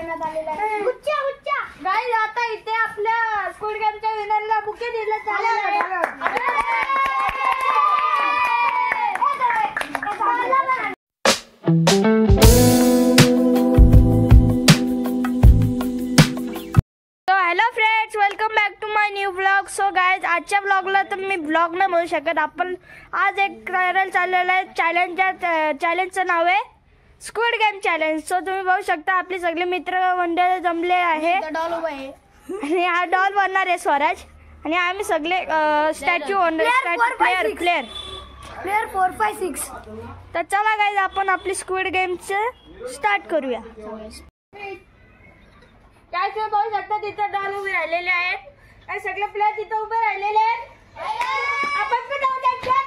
देण्यात आलेला आहे। गाइस आता इथे आपल्या स्कूल गेमच्या विनरला बुके दिले चालेल। Hello friends, welcome back to my new blog. So guys आजच्या ब्लॉगला तर मी ब्लॉग नाही म्हणू शकत। आपण आज एक ट्रायल चाललेला आहे। चॅलेंजचं नाव आहे स्क्विड गेम चॅलेंज। सो तुम्ही बघू शकता आपले सगळे मित्र मंडळ जमले आहे आणि हा डॉल बनणार आहे स्वराज आणि आम्ही सगळे स्टॅच्यू प्लेयर 4 5 6। तर चला गाइज आपण आपली स्क्विड गेमचं स्टार्ट करूया। काय तुम्ही बघू शकता तिथे डॉल उभे राहिलेले आहेत आणि सगळे प्लेयर तिथे उभे राहिलेले आहेत। आपण पण जाऊ त्याच्यात।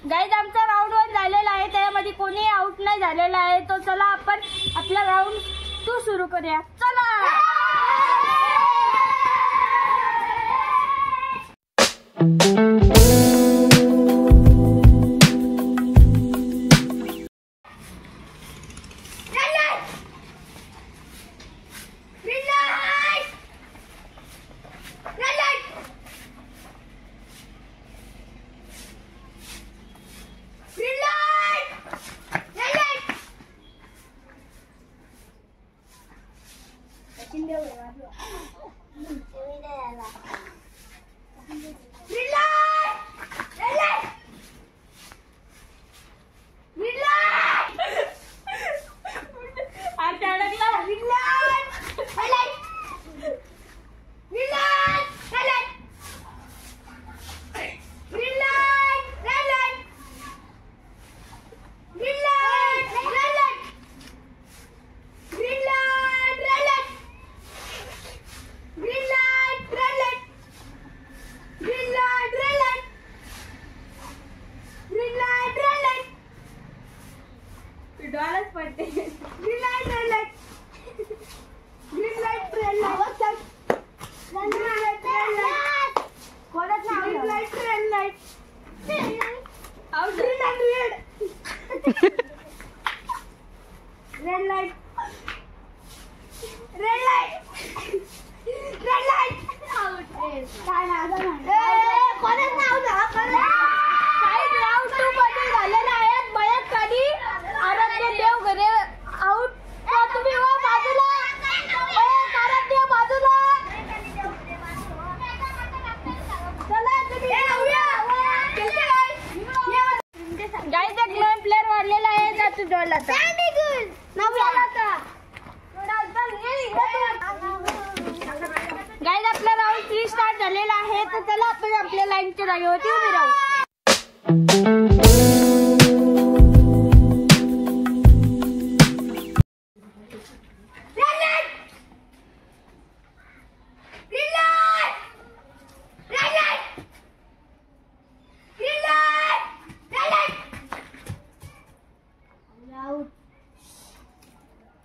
गाइस आमचा राउंड 1 झालेला आहे, त्यामध्ये कोणी आउट नाही झालेला आहे। तो चला आपण आपला राउंड 2 सुरू करूया। चला गाइस आपला राउंड 3 स्टार्ट झालेला आहे। तर चला आपण आपल्या लाईनच्या जागेवरती उभे राहू।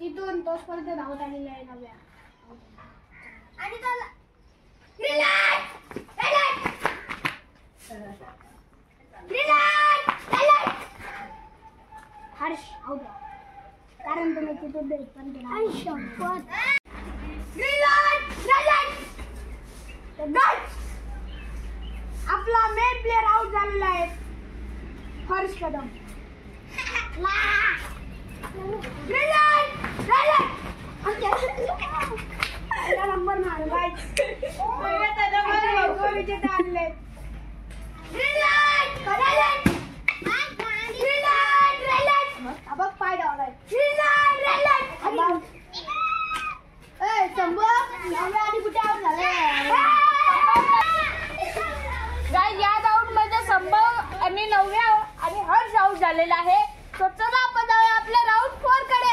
इथून तोपर्यंत धावत आलेला आहे नव्या आणि चला हर्ष आउट कारण तुम्ही तिथून आपला मेन प्लेयर आउट झालेला आहे हर्ष कदम। नंबर मार गाइस झालेला आहे. तर चला आपण जाऊया आपल्या राऊंड 4 कडे.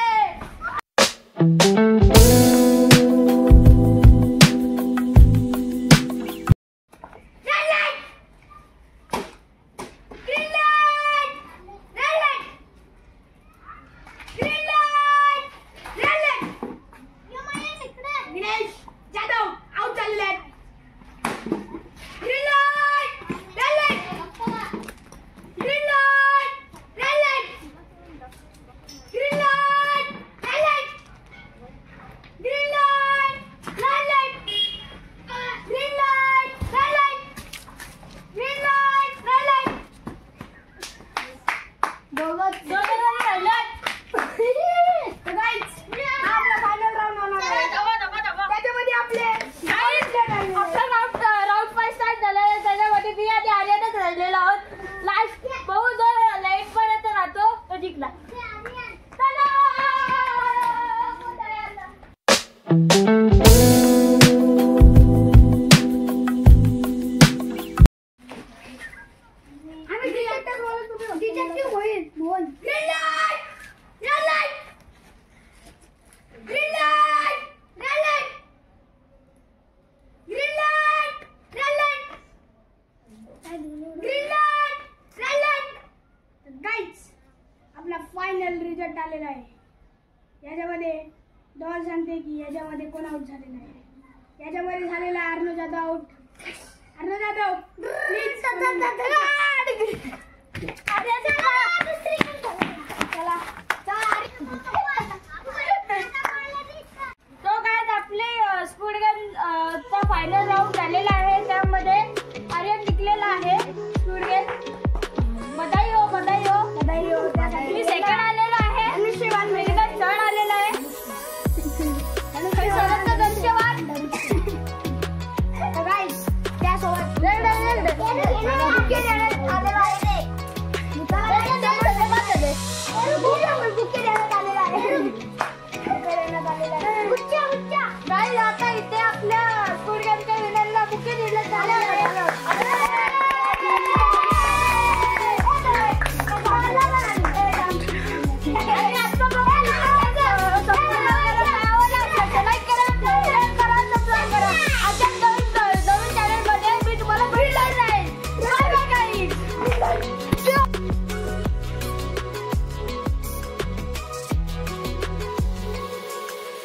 फायनल रिझल्ट आलेला आहे. याच्यामध्ये डॉल सांगते की याच्यामध्ये कोण आउट झालेला आहे. याच्यामध्ये झालेला अर्णव जाधव आउट. अर्णव जाधव तो काय आपले स्क्विड गेम चा फायनल राऊंड झालेला आहे. त्यामध्ये आर्यन जिंकलेला आहे स्क्विड गेम. बधाई हो बधाई हो बधाई हो. मी सेकंड आलेला आहे आणि शिवान मेडिकल थर्ड आलेला आहे. आणि सर्वात धन्यवाद. तर गाइस त्यासोबत बुके देण्यात आलेला आहे. गाइस आता इथे आपल्या स्क्विड गेमच्या विनरला बुके दिले झाले आहे. Bye.